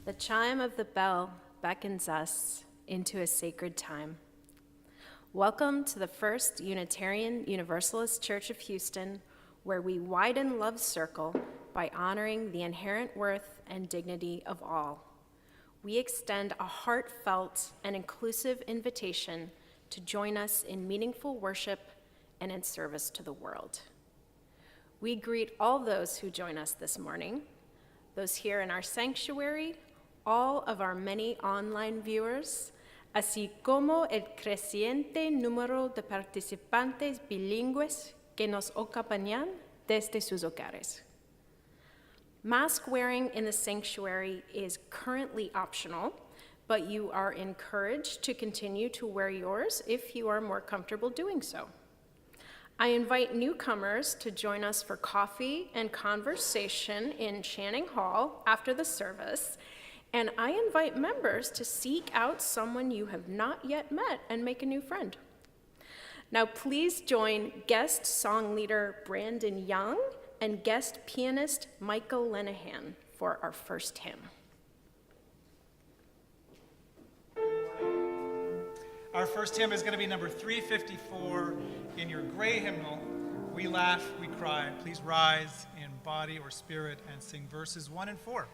The chime of the bell beckons us into a sacred time. Welcome to the First Unitarian Universalist Church of Houston, where we widen love's circle by honoring the inherent worth and dignity of all. We extend a heartfelt and inclusive invitation to join us in meaningful worship and in service to the world. We greet all those who join us this morning, those here in our sanctuary, all of our many online viewers, así como el creciente número de participantes bilingües que nos acompañan desde sus hogares. Mask wearing in the sanctuary is currently optional, but you are encouraged to continue to wear yours if you are more comfortable doing so. I invite newcomers to join us for coffee and conversation in Channing Hall after the service, and I invite members to seek out someone you have not yet met and make a new friend. Now please join guest song leader Brandon Young and guest pianist Michael Lenahan for our first hymn. Our first hymn is going to be number 354 in your gray hymnal, We Laugh, We Cry. Please rise in body or spirit and sing verses 1 and 4.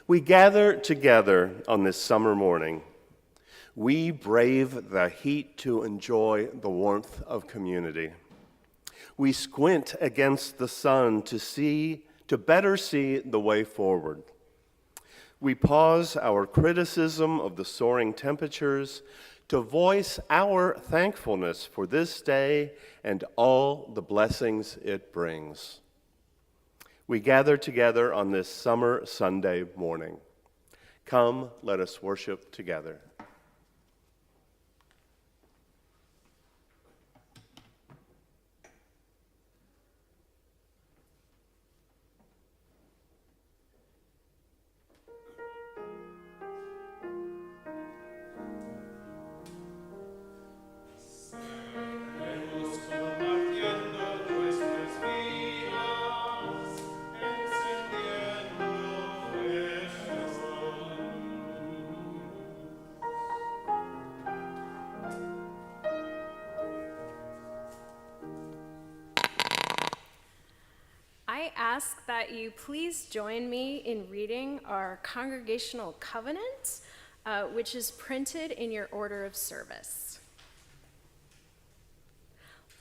We gather together on this summer morning. We brave the heat to enjoy the warmth of community. We squint against the sun to better see the way forward. We pause our criticism of the soaring temperatures to voice our thankfulness for this day and all the blessings it brings. We gather together on this summer Sunday morning. Come, let us worship together. ask that you please join me in reading our congregational covenant, which is printed in your order of service.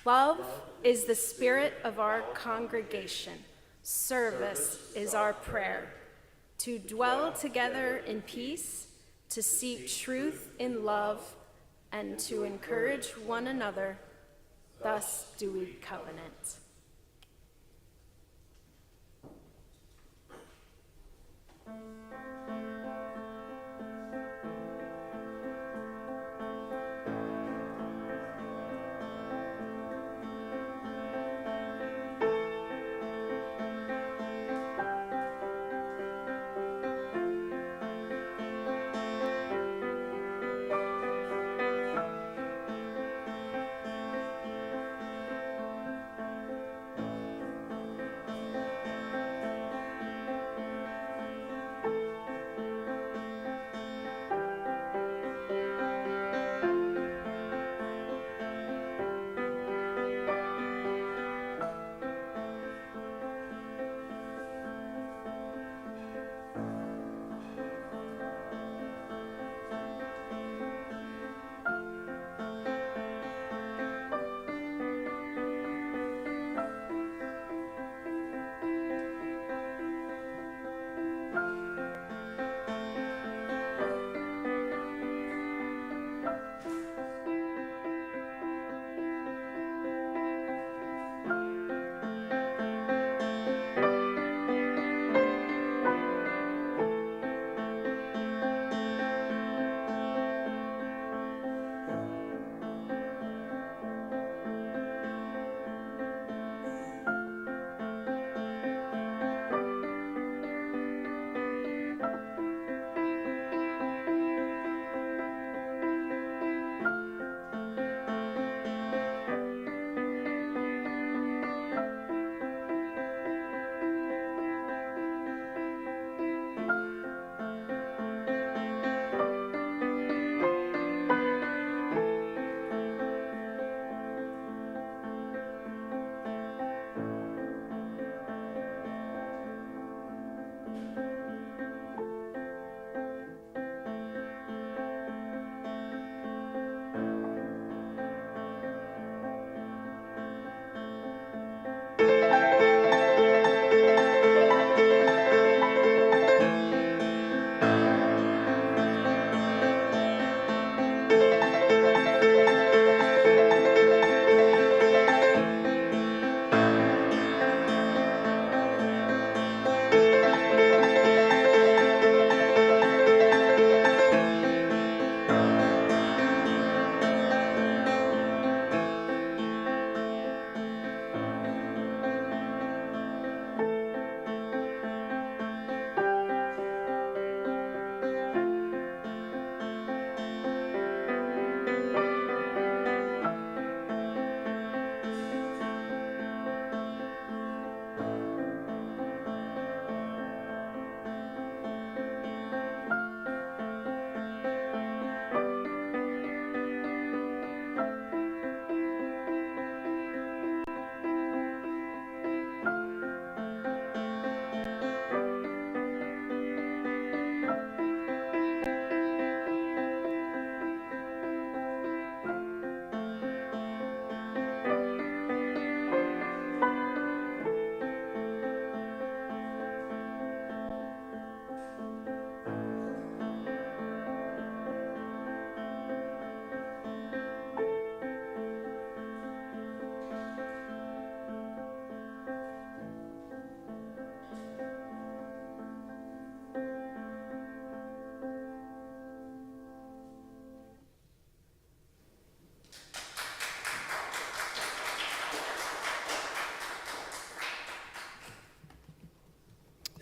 Love is the spirit of our congregation. Service is our prayer. To dwell together in peace, to seek truth in love, and to encourage one another. Thus do we covenant.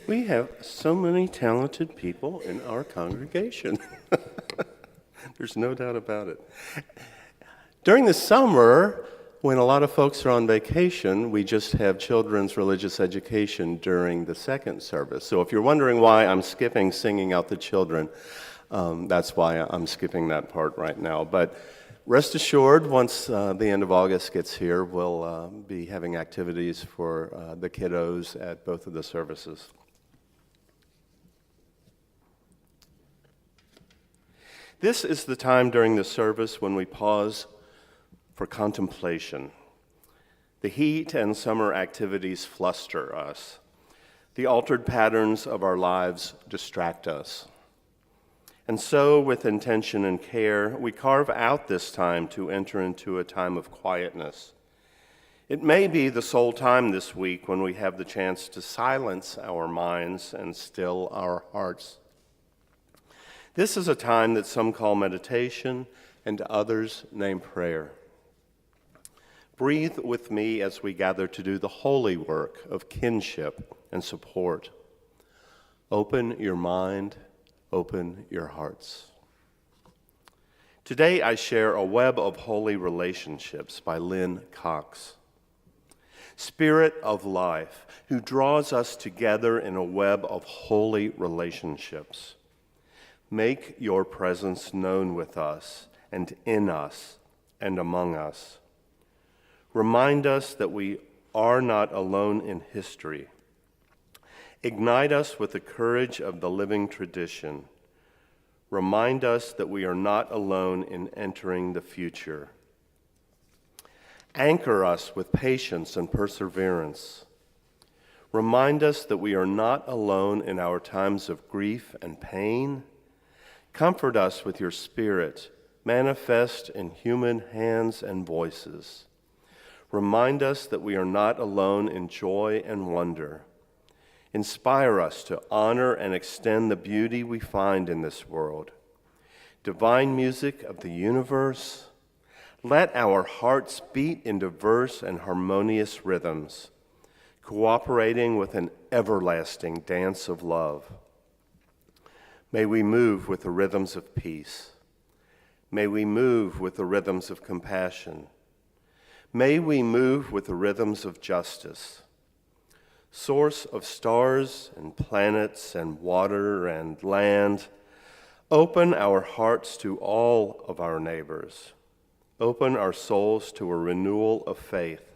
We have so many talented people in our congregation. There's no doubt about it. During the summer, when a lot of folks are on vacation, we just have children's religious education during the second service. So if you're wondering why I'm skipping singing out the children, that's why I'm skipping that part right now. But Rest assured, once the end of August gets here, we'll be having activities for the kiddos at both of the services. This is the time during the service when we pause for contemplation. The heat and summer activities fluster us. The altered patterns of our lives distract us. And so, with intention and care, we carve out this time to enter into a time of quietness. It may be the sole time this week when we have the chance to silence our minds and still our hearts. This is a time that some call meditation and others name prayer. Breathe with me as we gather to do the holy work of kinship and support. Open your mind, open your hearts. Today I share A Web of Holy Relationships by Lynn Cox. Spirit of life, who draws us together in a web of holy relationships. Make your presence known with us and in us and among us. Remind us that we are not alone in history. Ignite us with the courage of the living tradition. Remind us that we are not alone in entering the future. Anchor us with patience and perseverance. Remind us that we are not alone in our times of grief and pain. Comfort us with your Spirit, manifest in human hands and voices. Remind us that we are not alone in joy and wonder. Inspire us to honor and extend the beauty we find in this world. Divine music of the universe, let our hearts beat in diverse and harmonious rhythms, cooperating with an everlasting dance of love. May we move with the rhythms of peace. May we move with the rhythms of compassion. May we move with the rhythms of justice. Source of stars and planets and water and land, open our hearts to all of our neighbors. Open our souls to a renewal of faith.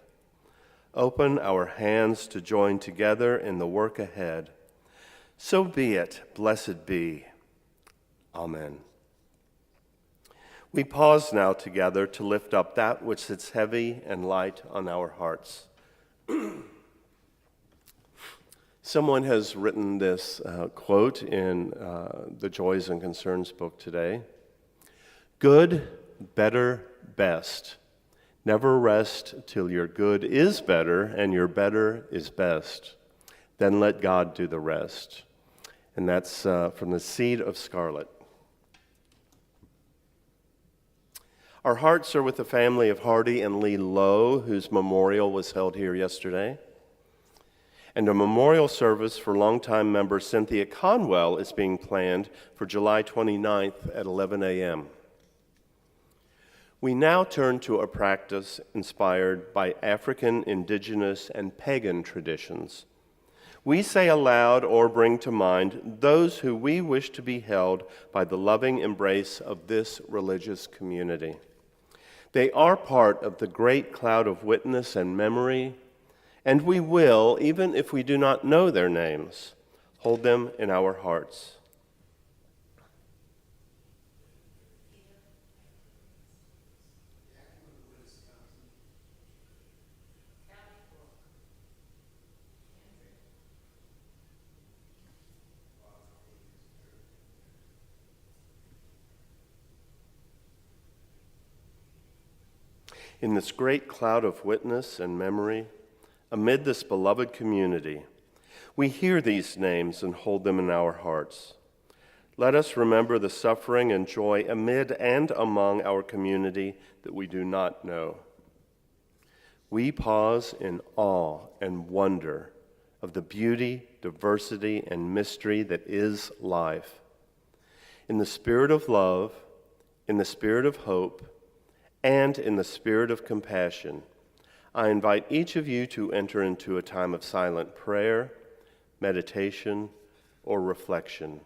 Open our hands to join together in the work ahead. So be it, blessed be. Amen. We pause now together to lift up that which sits heavy and light on our hearts. Someone has written this quote in the Joys and Concerns book today. Good, better, best. Never rest till your good is better and your better is best. Then let God do the rest. And that's from the Seed of Scarlet. Our hearts are with the family of Hardy and Lee Lowe, whose memorial was held here yesterday. And a memorial service for longtime member Cynthia Conwell is being planned for July 29th at 11 a.m. We now turn to a practice inspired by African, indigenous, and pagan traditions. We say aloud or bring to mind those who we wish to be held by the loving embrace of this religious community. They are part of the great cloud of witness and memory, and we will, even if we do not know their names, hold them in our hearts. In this great cloud of witness and memory, amid this beloved community, we hear these names and hold them in our hearts. Let us remember the suffering and joy amid and among our community that we do not know. We pause in awe and wonder of the beauty, diversity, and mystery that is life. In the spirit of love, in the spirit of hope, and in the spirit of compassion, I invite each of you to enter into a time of silent prayer, meditation, or reflection.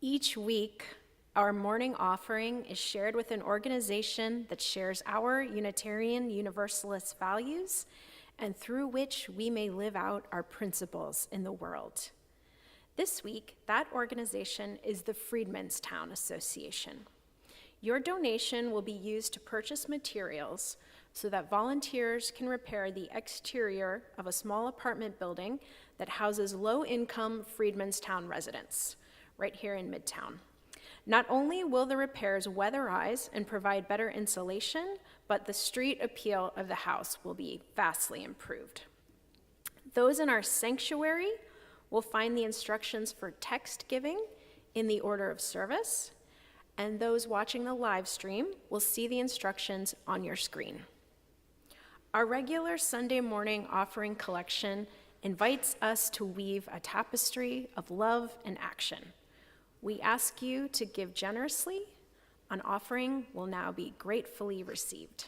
Each week, our morning offering is shared with an organization that shares our Unitarian Universalist values and through which we may live out our principles in the world. This week, that organization is the Freedmanstown Association. Your donation will be used to purchase materials so that volunteers can repair the exterior of a small apartment building that houses low-income Freedmanstown residents, right here in Midtown. Not only will the repairs weatherize and provide better insulation, but the street appeal of the house will be vastly improved. Those in our sanctuary will find the instructions for text giving in the order of service, and those watching the live stream will see the instructions on your screen. Our regular Sunday morning offering collection invites us to weave a tapestry of love and action. We ask you to give generously. An offering will now be gratefully received.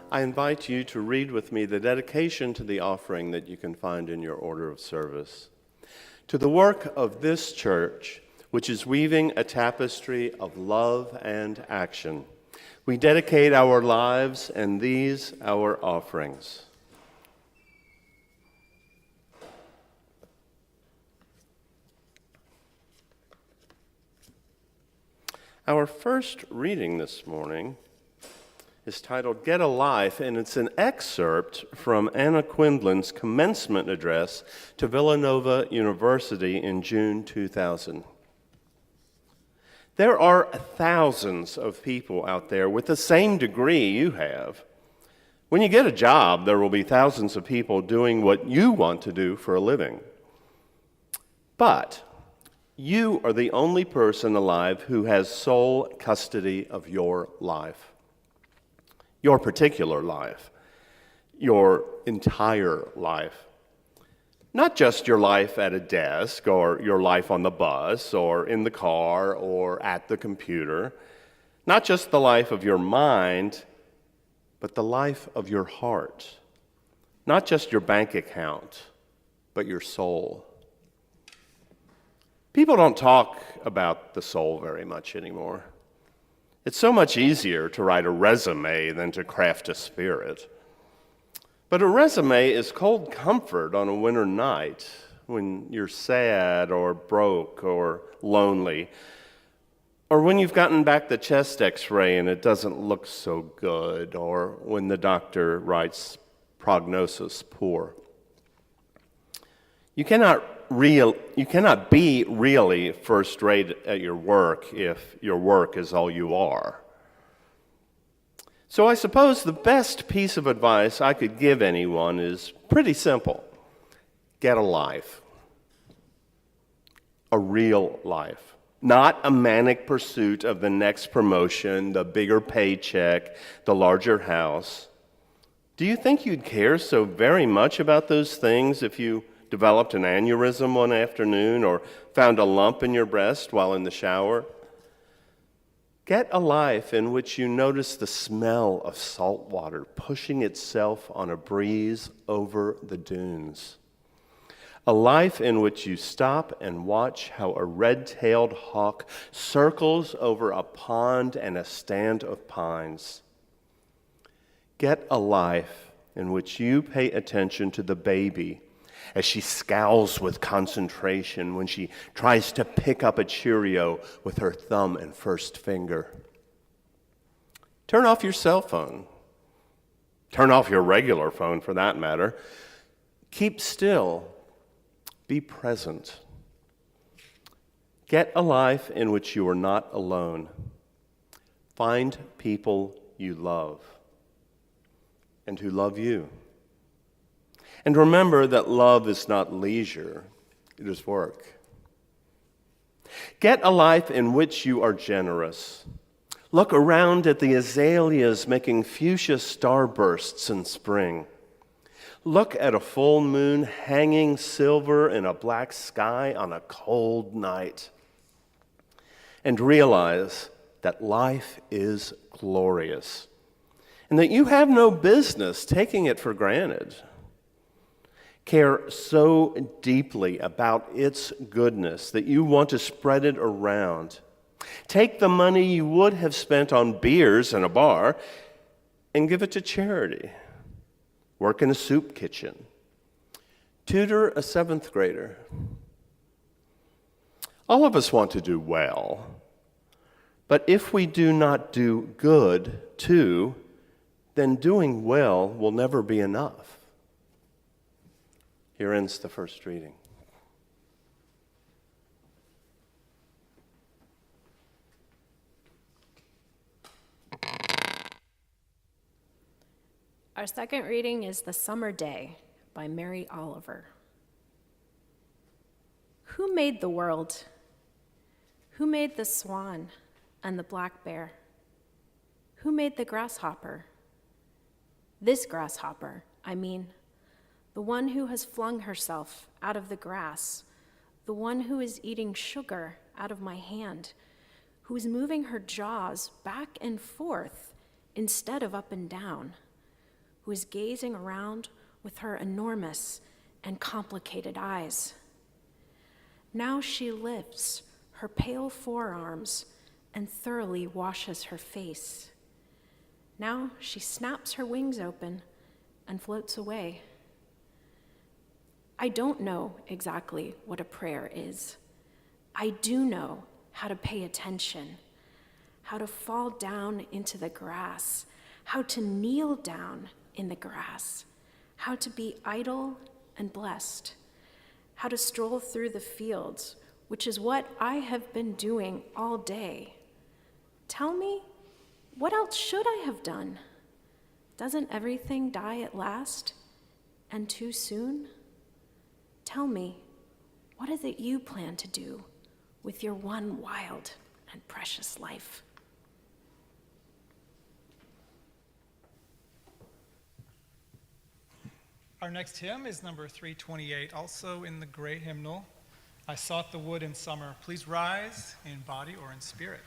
I invite you to read with me the dedication to the offering that you can find in your order of service. To the work of this church, which is weaving a tapestry of love and action, we dedicate our lives and these our offerings. Our first reading this morning is titled Get a Life, and it's an excerpt from Anna Quindlen's commencement address to Villanova University in June 2000. There are thousands of people out there with the same degree you have. When you get a job, there will be thousands of people doing what you want to do for a living. But you are the only person alive who has sole custody of your life. Your particular life. your entire life. Not just your life at a desk or your life on the bus or in the car or at the computer. Not just the life of your mind, but the life of your heart. Not just your bank account, but your soul. People don't talk about the soul very much anymore. It's so much easier to write a resume than to craft a spirit. But a resume is cold comfort on a winter night when you're sad or broke or lonely, or when you've gotten back the chest x-ray and it doesn't look so good, or when the doctor writes prognosis poor. You cannot be really first rate at your work if your work is all you are. So I suppose the best piece of advice I could give anyone is pretty simple. Get a life. A real life. Not a manic pursuit of the next promotion, the bigger paycheck, the larger house. Do you think you'd care so very much about those things if you developed an aneurysm one afternoon or found a lump in your breast while in the shower? Get a life in which you notice the smell of salt water pushing itself on a breeze over the dunes. A life in which you stop and watch how a red-tailed hawk circles over a pond and a stand of pines. Get a life in which you pay attention to the baby as she scowls with concentration when she tries to pick up a Cheerio with her thumb and first finger. Turn off your cell phone. Turn off your regular phone, for that matter. Keep still. Be present. Get a life in which you are not alone. Find people you love and who love you. And remember that love is not leisure, it is work. Get a life in which you are generous. Look around at the azaleas making fuchsia starbursts in spring. Look at a full moon hanging silver in a black sky on a cold night. And realize that life is glorious and that you have no business taking it for granted. Care so deeply about its goodness that you want to spread it around. Take the money you would have spent on beers in a bar and give it to charity. Work in a soup kitchen. Tutor a 7th grader. All of us want to do well, but if we do not do good too, then doing well will never be enough. Here ends the first reading. Our second reading is The Summer Day by Mary Oliver. Who made the world? Who made the swan and the black bear? Who made the grasshopper? This grasshopper, I mean. The one who has flung herself out of the grass, the one who is eating sugar out of my hand, who is moving her jaws back and forth instead of up and down, who is gazing around with her enormous and complicated eyes. Now she lifts her pale forearms and thoroughly washes her face. Now she snaps her wings open and floats away. I don't know exactly what a prayer is. I do know how to pay attention, how to fall down into the grass, how to kneel down in the grass, how to be idle and blessed, how to stroll through the fields, which is what I have been doing all day. Tell me, what else should I have done? Doesn't everything die at last, and too soon? Tell me, what is it you plan to do with your one wild and precious life? Our next hymn is number 328, also in the gray hymnal, I Sought the Wood in Summer. Please rise in body or in spirit.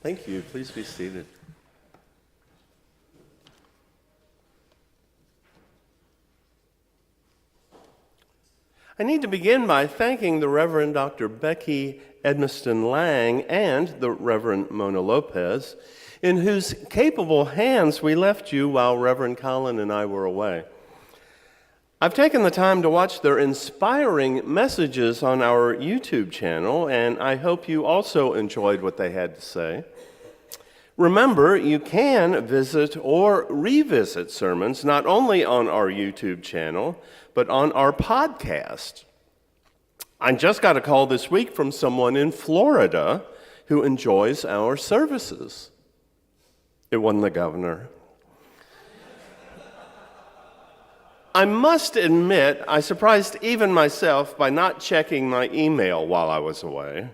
Thank you. Please be seated. I need to begin by thanking the Reverend Dr. Becky Edmiston Lang and the Reverend Mona Lopez, in whose capable hands we left you while Reverend Colin and I were away. I've taken the time to watch their inspiring messages on our YouTube channel, and I hope you also enjoyed what they had to say. Remember, you can visit or revisit sermons not only on our YouTube channel, but on our podcast. I just got a call this week from someone in Florida who enjoys our services. It wasn't the governor. I must admit, I surprised even myself by not checking my email while I was away.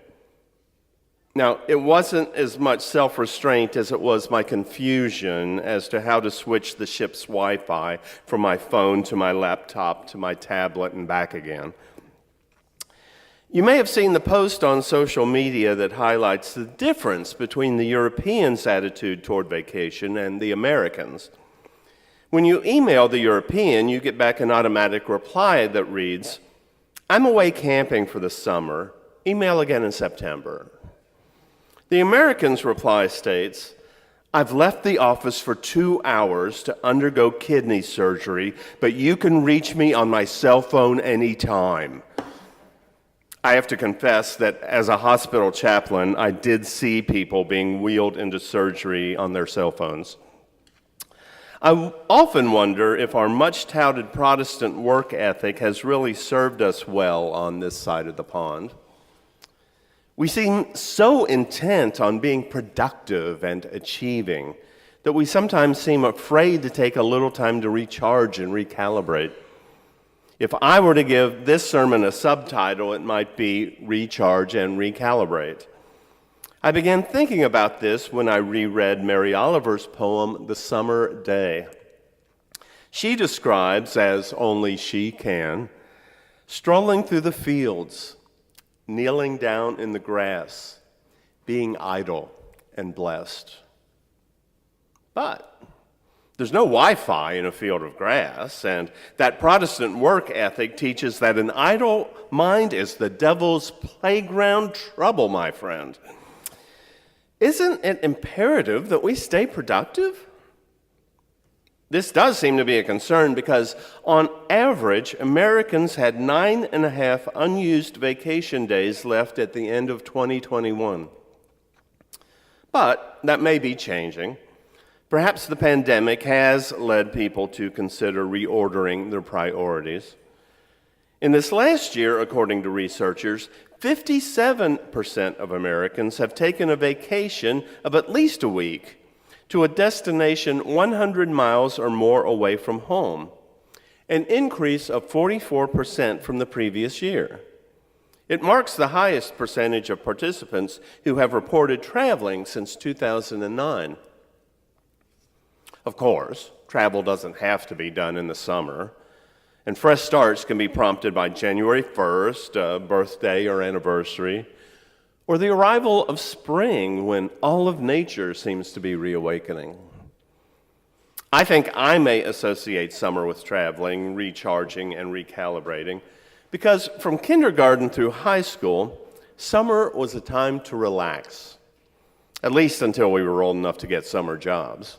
Now, it wasn't as much self-restraint as it was my confusion as to how to switch the ship's Wi-Fi from my phone to my laptop to my tablet and back again. You may have seen the post on social media that highlights the difference between the Europeans' attitude toward vacation and the Americans. When you email the European, you get back an automatic reply that reads, "I'm away camping for the summer. Email again in September." The American's reply states, "I've left the office for 2 hours to undergo kidney surgery, but you can reach me on my cell phone anytime." I have to confess that as a hospital chaplain, I did see people being wheeled into surgery on their cell phones. I often wonder if our much-touted Protestant work ethic has really served us well on this side of the pond. We seem so intent on being productive and achieving that we sometimes seem afraid to take a little time to recharge and recalibrate. If I were to give this sermon a subtitle, it might be Recharge and Recalibrate. I began thinking about this when I reread Mary Oliver's poem, The Summer Day. She describes, as only she can, strolling through the fields, kneeling down in the grass, being idle and blessed. But there's no Wi-Fi in a field of grass, and that Protestant work ethic teaches that an idle mind is the devil's playground trouble, my friend. Isn't it imperative that we stay productive? This does seem to be a concern because, on average, Americans had 9.5 unused vacation days left at the end of 2021. But that may be changing. Perhaps the pandemic has led people to consider reordering their priorities. In this last year, according to researchers, 57% of Americans have taken a vacation of at least a week to a destination 100 miles or more away from home, an increase of 44% from the previous year. It marks the highest percentage of participants who have reported traveling since 2009. Of course, travel doesn't have to be done in the summer, and fresh starts can be prompted by January 1st, a birthday or anniversary, or the arrival of spring when all of nature seems to be reawakening. I think I may associate summer with traveling, recharging, and recalibrating, because from kindergarten through high school, summer was a time to relax, at least until we were old enough to get summer jobs.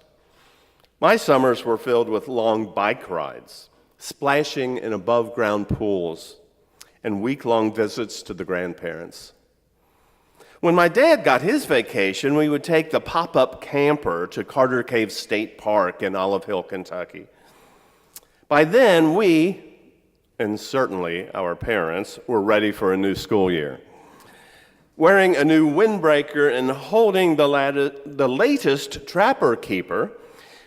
My summers were filled with long bike rides, splashing in above-ground pools, and week-long visits to the grandparents. When my dad got his vacation, we would take the pop-up camper to Carter Cave State Park in Olive Hill, Kentucky. By then, we, and certainly our parents, were ready for a new school year. Wearing a new windbreaker and holding the latest Trapper Keeper,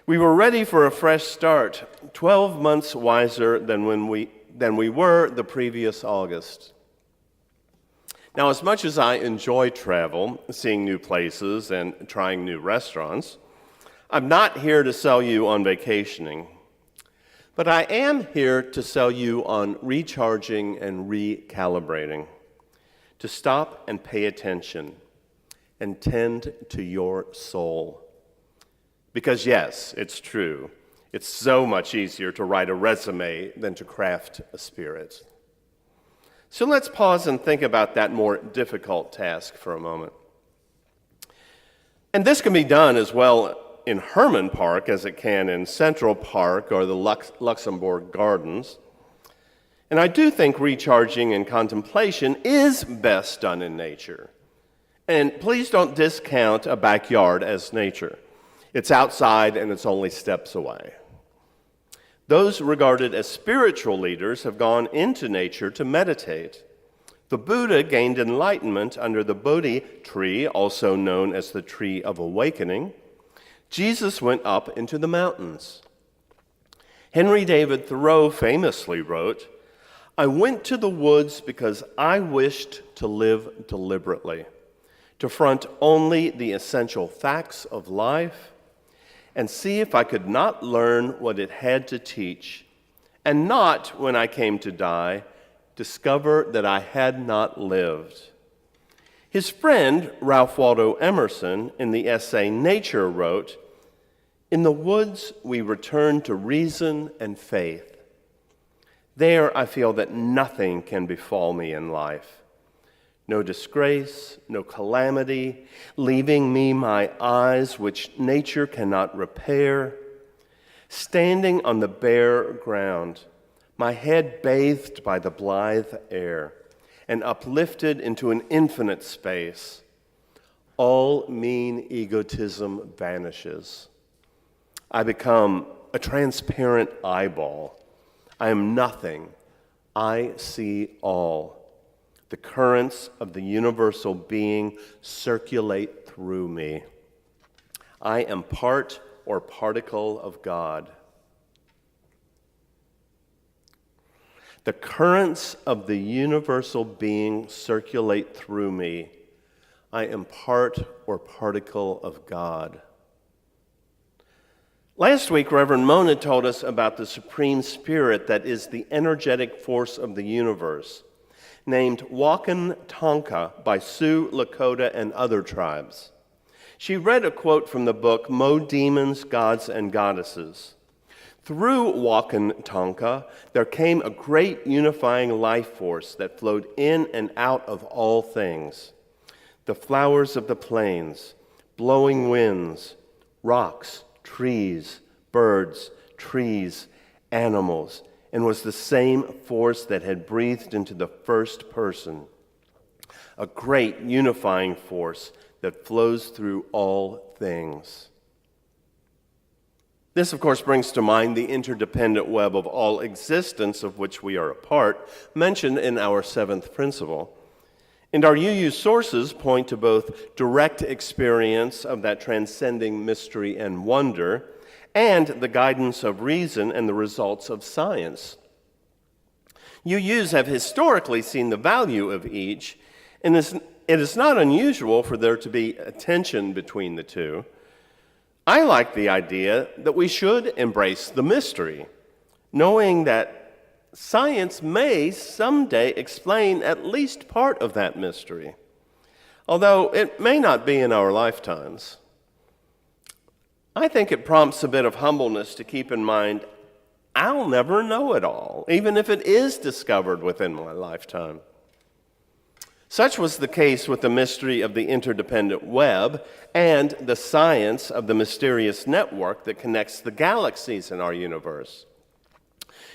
we were ready for a fresh start, 12 months wiser than we were the previous August. Now, as much as I enjoy travel, seeing new places and trying new restaurants, I'm not here to sell you on vacationing, but I am here to sell you on recharging and recalibrating, to stop and pay attention and tend to your soul. Because yes, it's true. It's so much easier to write a resume than to craft a spirit. So let's pause and think about that more difficult task for a moment. And this can be done as well in Herman Park as it can in Central Park or the Luxembourg Gardens. And I do think recharging and contemplation is best done in nature. And please don't discount a backyard as nature. It's outside and it's only steps away. Those regarded as spiritual leaders have gone into nature to meditate. The Buddha gained enlightenment under the Bodhi tree, also known as the tree of awakening. Jesus went up into the mountains. Henry David Thoreau famously wrote, "I went to the woods because I wished to live deliberately, to front only the essential facts of life, and see if I could not learn what it had to teach, and not, when I came to die, discover that I had not lived." His friend, Ralph Waldo Emerson, in the essay Nature, wrote, "In the woods we return to reason and faith. There I feel that nothing can befall me in life. No disgrace, no calamity, leaving me my eyes which nature cannot repair. Standing on the bare ground, my head bathed by the blithe air, and uplifted into an infinite space, all mean egotism vanishes. I become a transparent eyeball. I am nothing. I see all. The currents of the universal being circulate through me. I am part or particle of God. The currents of the universal being circulate through me. I am part or particle of God. Last week, Reverend Mona told us about the Supreme Spirit that is the energetic force of the universe, named Wakan Tonka by Sioux, Lakota, and other tribes. She read a quote from the book Mo Demons, Gods, and Goddesses. Through Wakan Tonka, there came a great unifying life force that flowed in and out of all things. The flowers of the plains, blowing winds, rocks, trees, birds, trees, animals, and was the same force that had breathed into the first person. A great unifying force that flows through all things. This, of course, brings to mind the interdependent web of all existence of which we are a part, mentioned in our seventh principle. And our UU sources point to both direct experience of that transcending mystery and wonder, and the guidance of reason and the results of science. UUs have historically seen the value of each, and it is not unusual for there to be a tension between the two. I like the idea that we should embrace the mystery, knowing that science may someday explain at least part of that mystery, although it may not be in our lifetimes. I think it prompts a bit of humbleness to keep in mind I'll never know it all, even if it is discovered within my lifetime. Such was the case with the mystery of the interdependent web and the science of the mysterious network that connects the galaxies in our universe.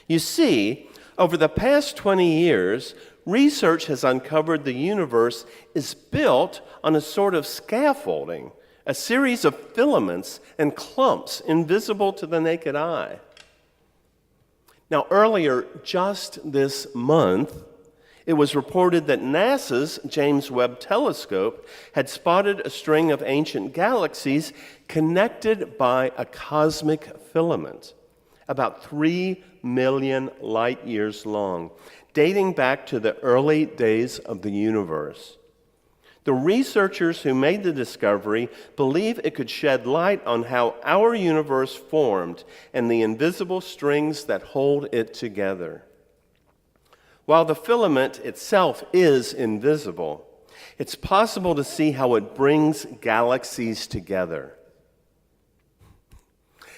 You see, over the past 20 years, research has uncovered the universe is built on a sort of scaffolding, a series of filaments and clumps invisible to the naked eye. Now, earlier, just this month, it was reported that NASA's James Webb Telescope had spotted a string of ancient galaxies connected by a cosmic filament, about 3 million light years long, dating back to the early days of the universe. The researchers who made the discovery believe it could shed light on how our universe formed and the invisible strings that hold it together. While the filament itself is invisible, it's possible to see how it brings galaxies together.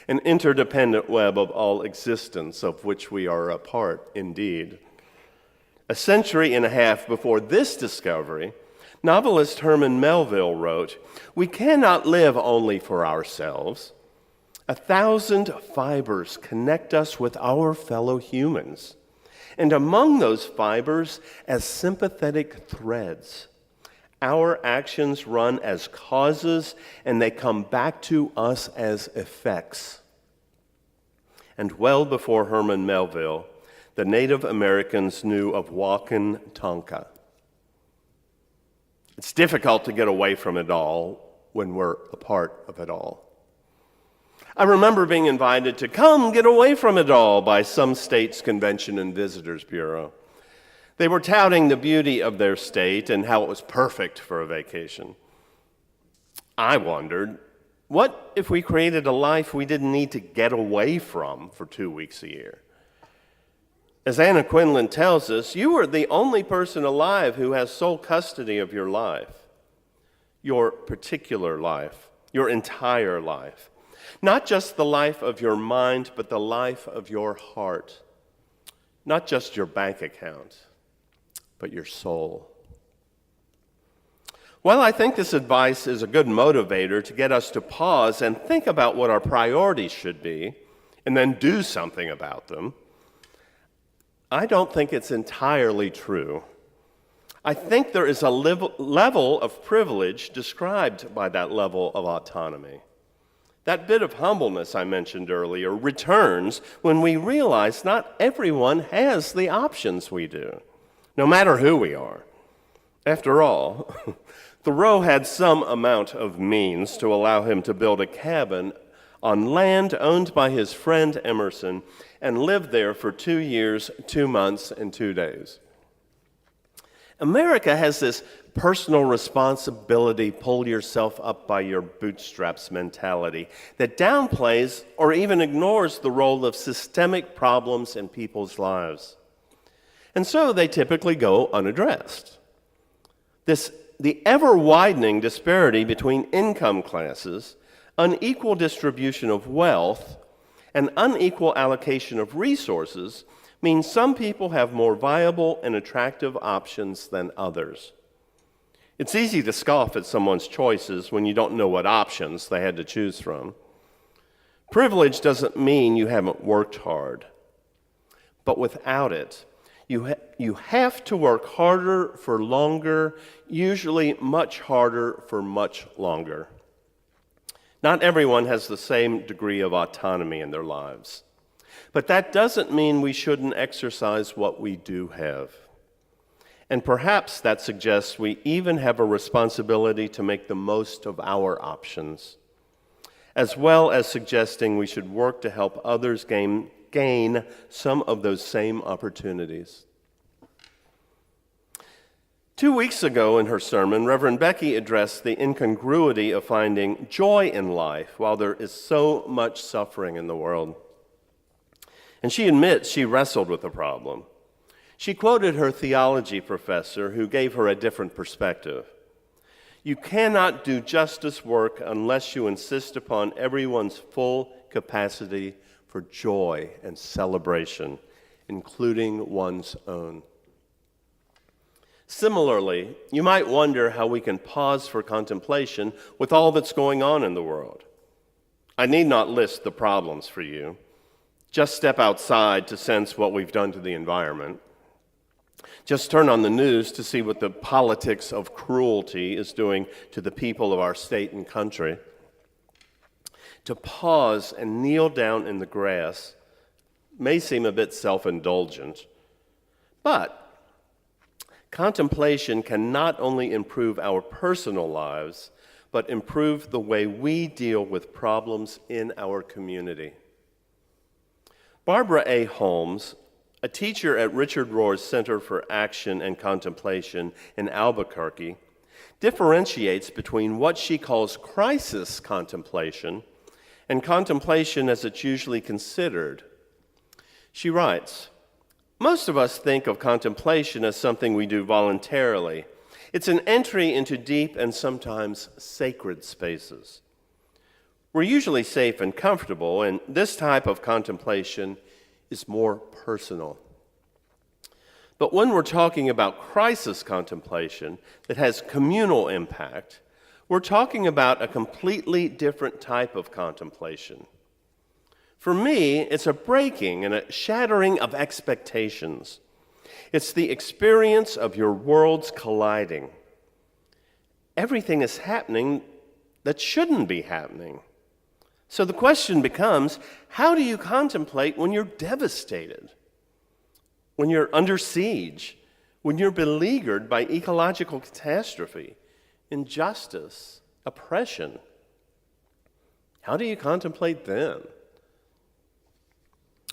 An interdependent web of all existence of which we are a part, indeed. A century and a half before this discovery, novelist Herman Melville wrote, "We cannot live only for ourselves. 1,000 fibers connect us with our fellow humans. And among those fibers, as sympathetic threads, our actions run as causes and they come back to us as effects." And well before Herman Melville, the Native Americans knew of Wakan Tonka. It's difficult to get away from it all when we're a part of it all. I remember being invited to come get away from it all by some state's Convention and Visitors Bureau. They were touting the beauty of their state and how it was perfect for a vacation. I wondered, what if we created a life we didn't need to get away from for 2 weeks a year? As Anna Quinlan tells us, you are the only person alive who has sole custody of your life, your particular life, your entire life. Not just the life of your mind, but the life of your heart. Not just your bank account, but your soul. While I think this advice is a good motivator to get us to pause and think about what our priorities should be, and then do something about them, I don't think it's entirely true. I think there is a level of privilege described by that level of autonomy. That bit of humbleness I mentioned earlier returns when we realize not everyone has the options we do, no matter who we are. After all, Thoreau had some amount of means to allow him to build a cabin on land owned by his friend Emerson and live there for 2 years, 2 months, and 2 days. America has this personal responsibility, pull yourself up by your bootstraps mentality that downplays or even ignores the role of systemic problems in people's lives. And so they typically go unaddressed. The ever-widening disparity between income classes, unequal distribution of wealth, and unequal allocation of resources means some people have more viable and attractive options than others. It's easy to scoff at someone's choices when you don't know what options they had to choose from. Privilege doesn't mean you haven't worked hard, but without it, you have to work harder for longer, usually much harder for much longer. Not everyone has the same degree of autonomy in their lives. But that doesn't mean we shouldn't exercise what we do have. And perhaps that suggests we even have a responsibility to make the most of our options, as well as suggesting we should work to help others gain some of those same opportunities. 2 weeks ago in her sermon, Reverend Becky addressed the incongruity of finding joy in life while there is so much suffering in the world. And she admits she wrestled with the problem. She quoted her theology professor who gave her a different perspective. You cannot do justice work unless you insist upon everyone's full capacity for joy and celebration, including one's own. Similarly, you might wonder how we can pause for contemplation with all that's going on in the world. I need not list the problems for you. Just step outside to sense what we've done to the environment. Just turn on the news to see what the politics of cruelty is doing to the people of our state and country. To pause and kneel down in the grass may seem a bit self-indulgent, but contemplation can not only improve our personal lives, but improve the way we deal with problems in our community. Barbara A. Holmes, a teacher at Richard Rohr's Center for Action and Contemplation in Albuquerque, differentiates between what she calls crisis contemplation and contemplation as it's usually considered. She writes, most of us think of contemplation as something we do voluntarily. It's an entry into deep and sometimes sacred spaces. We're usually safe and comfortable, and this type of contemplation is more personal. But when we're talking about crisis contemplation that has communal impact, we're talking about a completely different type of contemplation. For me, it's a breaking and a shattering of expectations. It's the experience of your worlds colliding. Everything is happening that shouldn't be happening. So the question becomes, how do you contemplate when you're devastated? When you're under siege? When you're beleaguered by ecological catastrophe, injustice, oppression? How do you contemplate then?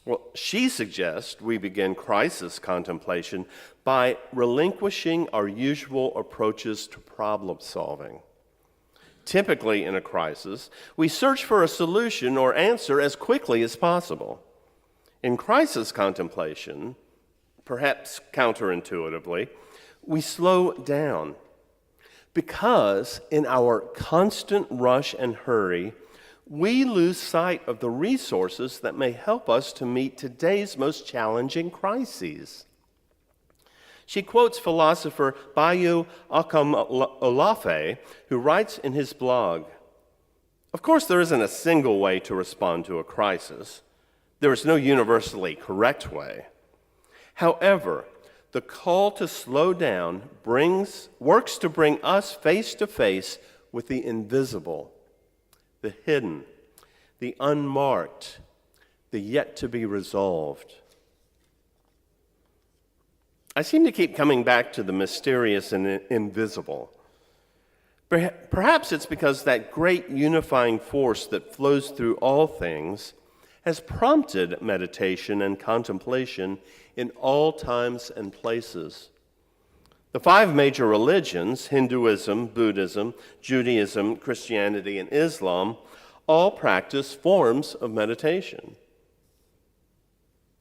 Well, she suggests we begin crisis contemplation by relinquishing our usual approaches to problem solving. Typically, in a crisis, we search for a solution or answer as quickly as possible. In crisis contemplation, perhaps counterintuitively, we slow down because in our constant rush and hurry, we lose sight of the resources that may help us to meet today's most challenging crises. She quotes philosopher Bayo Akamolafe, who writes in his blog, "Of course, there isn't a single way to respond to a crisis. There is no universally correct way. However, the call to slow down works to bring us face to face with the invisible, the hidden, the unmarked, the yet to be resolved." I seem to keep coming back to the mysterious and invisible. Perhaps it's because that great unifying force that flows through all things has prompted meditation and contemplation in all times and places. The 5 major religions, Hinduism, Buddhism, Judaism, Christianity, and Islam, all practice forms of meditation.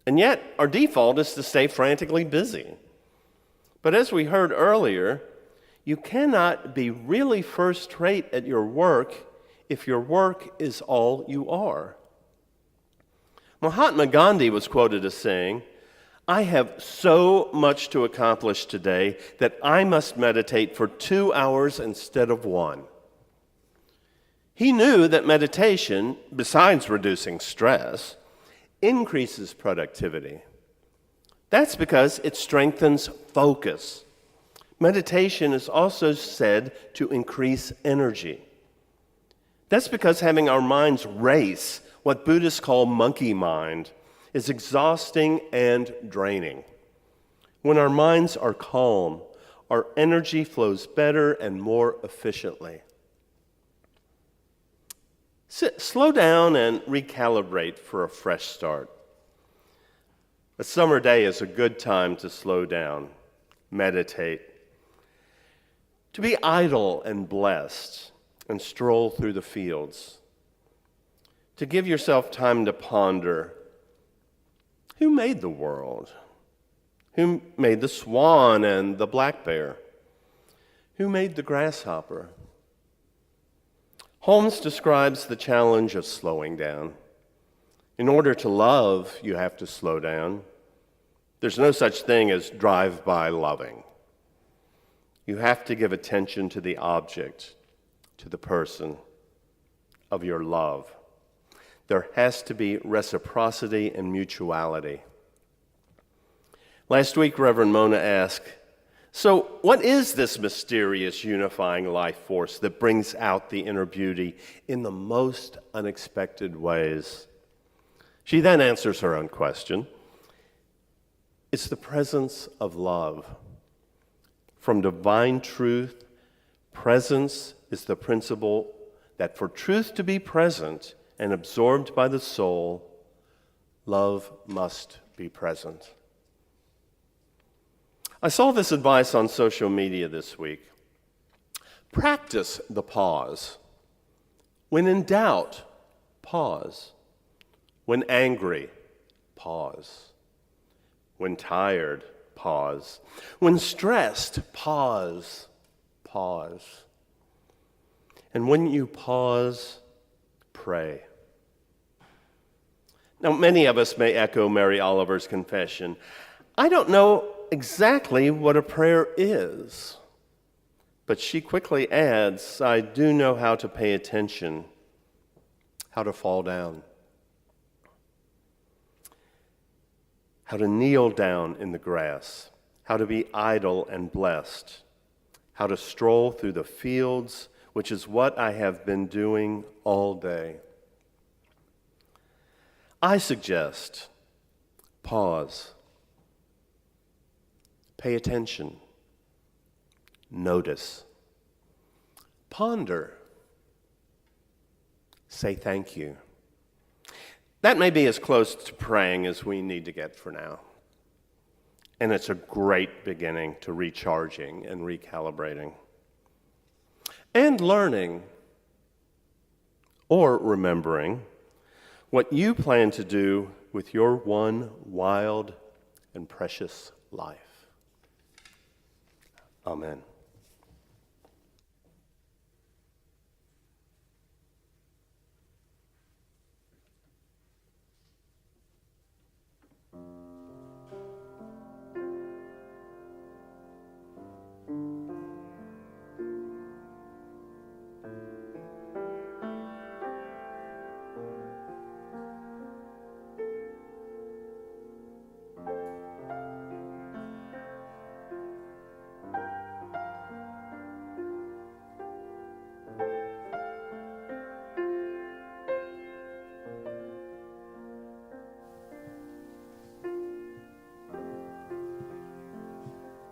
And yet, our default is to stay frantically busy. But as we heard earlier, you cannot be really first-rate at your work if your work is all you are. Mahatma Gandhi was quoted as saying, "I have so much to accomplish today that I must meditate for 2 hours instead of 1. He knew that meditation, besides reducing stress, increases productivity. That's because it strengthens focus. Meditation is also said to increase energy. That's because having our minds race, what Buddhists call monkey mind, is exhausting and draining. When our minds are calm, our energy flows better and more efficiently. Slow down and recalibrate for a fresh start. A summer day is a good time to slow down, meditate, to be idle and blessed, and stroll through the fields, to give yourself time to ponder, who made the world? Who made the swan and the black bear? Who made the grasshopper? Holmes describes the challenge of slowing down. In order to love, you have to slow down. There's no such thing as drive-by loving. You have to give attention to the object, to the person of your love. There has to be reciprocity and mutuality. Last week, Reverend Mona asked, so what is this mysterious unifying life force that brings out the inner beauty in the most unexpected ways? She then answers her own question. It's the presence of love. From divine truth, presence is the principle that for truth to be present and absorbed by the soul, love must be present. I saw this advice on social media this week. Practice the pause. When in doubt, pause. When angry, pause. When tired, pause. When stressed, pause. Pause. And when you pause, pray. Now, many of us may echo Mary Oliver's confession. I don't know exactly what a prayer is, but she quickly adds, I do know how to pay attention, how to fall down, how to kneel down in the grass, how to be idle and blessed, how to stroll through the fields, which is what I have been doing all day. I suggest pause, pay attention, notice, ponder, say thank you. That may be as close to praying as we need to get for now. And it's a great beginning to recharging and recalibrating. And learning or remembering what you plan to do with your one wild and precious life. Amen.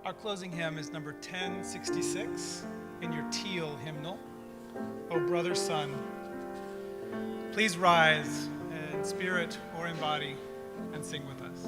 Our closing hymn is number 1066 in your teal hymnal, O Brother Sun. Please rise in spirit or in body and sing with us.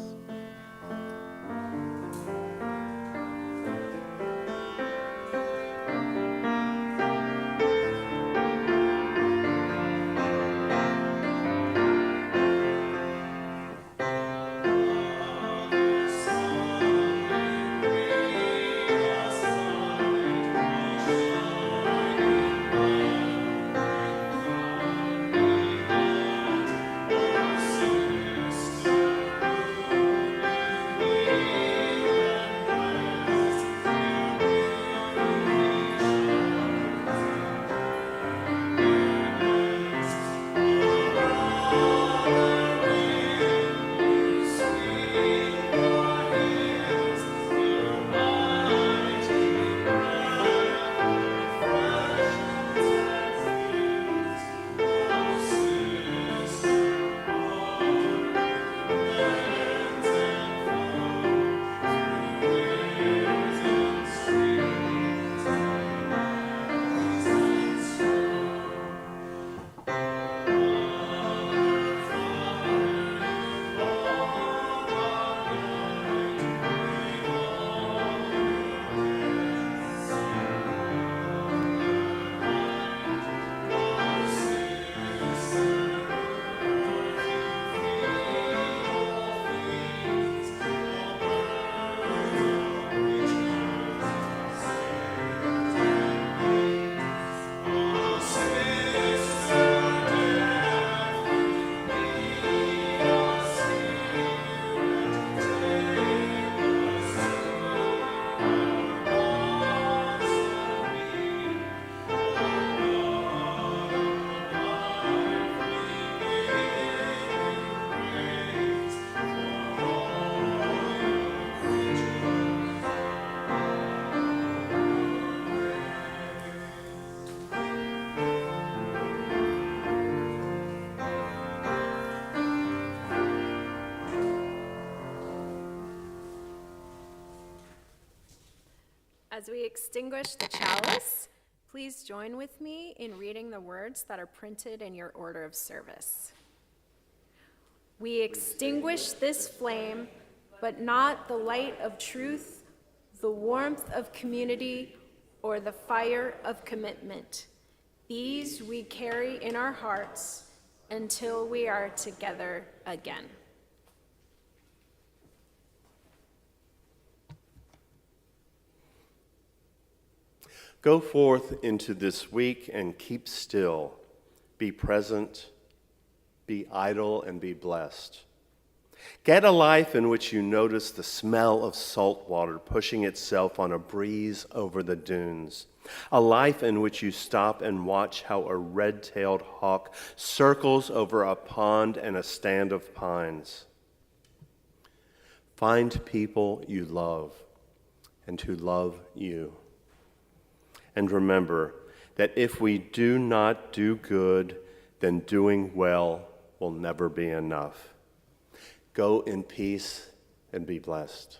As we extinguish the chalice, please join with me in reading the words that are printed in your order of service. We extinguish this flame, but not the light of truth, the warmth of community, or the fire of commitment. These we carry in our hearts until we are together again. Go forth into this week and keep still. Be present, be idle, and be blessed. Get a life in which you notice the smell of salt water pushing itself on a breeze over the dunes. A life in which you stop and watch how a red-tailed hawk circles over a pond and a stand of pines. Find people you love and who love you. And remember that if we do not do good, then doing well will never be enough. Go in peace and be blessed.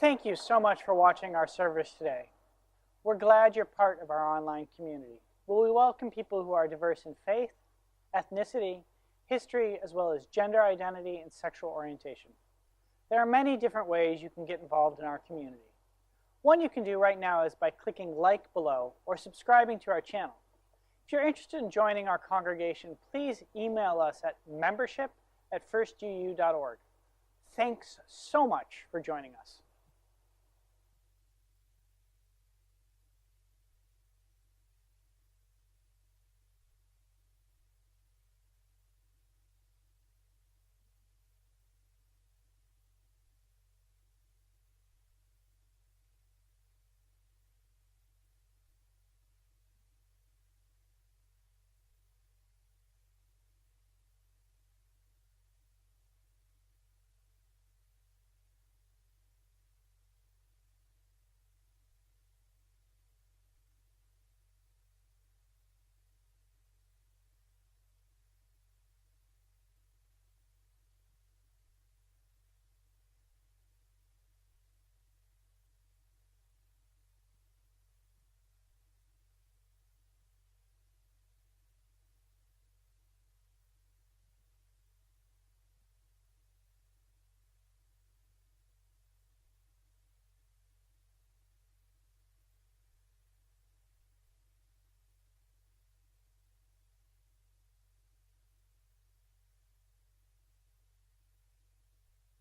Thank you so much for watching our service today. We're glad you're part of our online community, where we welcome people who are diverse in faith, ethnicity, history, as well as gender identity and sexual orientation. There are many different ways you can get involved in our community. One you can do right now is by clicking like below or subscribing to our channel. If you're interested in joining our congregation, please email us at membership@firstuuhouston.org. Thanks so much for joining us.